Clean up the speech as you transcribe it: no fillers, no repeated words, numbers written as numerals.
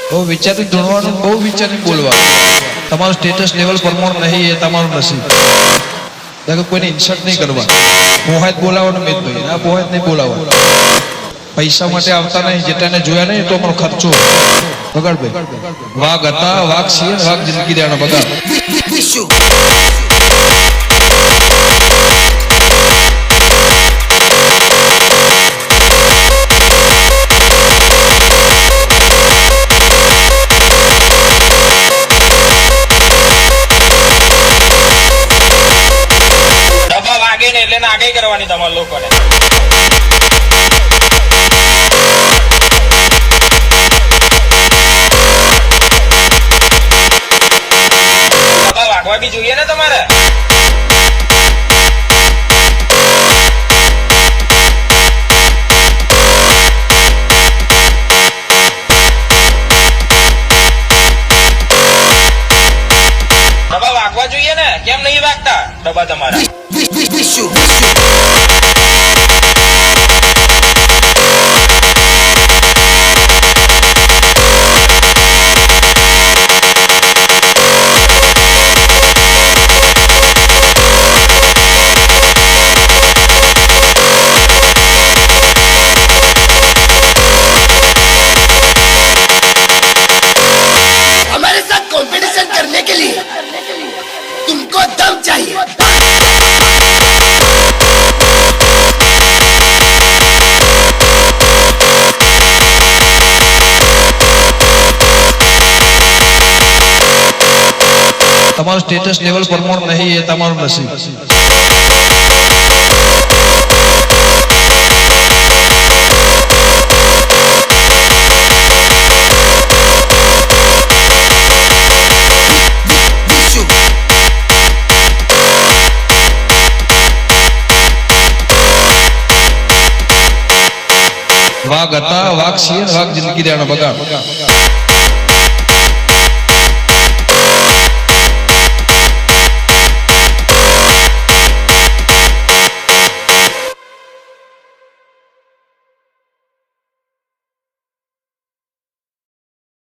બહુ વિચારી ઢૂંઢવાનું, બહુ વિચારી બોલવાનું. તમારું સ્ટેટસ લેવલ પ્રમાણ નહીં એ તમારું નસીબ. ત્યાં કોઈને ઇન્સલ્ટ નહીં કરવા. પોહાત બોલાવવાનું મિતભાઈ, આ પોહાત નહીં બોલાવવાનું. પૈસા માટે આવતા નહીં, જેટાને જોયા નહીં તો અમારો ખર્ચો બગાડ ભાઈ. વાઘ હતા, વાઘ છીએ, વાઘ જિંદગી દેવાનો બગાડ. એટલે નાગે કરવાની તમારા લોકોને. વાગવા બી જોઈએ ને તમારે. ડબ્બા વાગવા જોઈએ ને, કેમ નહીં વાગતા ડબ્બા તમારા? हमारे साथ कंपटीशन करने के लिए तुमको दम चाहिए. તમારું સ્ટેટસ લેવલ પ્રમાણ નહીં એ તમારું નસીબ. વાઘ હતા, વાઘ છીએ, વાઘ જિંદગી દેવાનો બગાડ.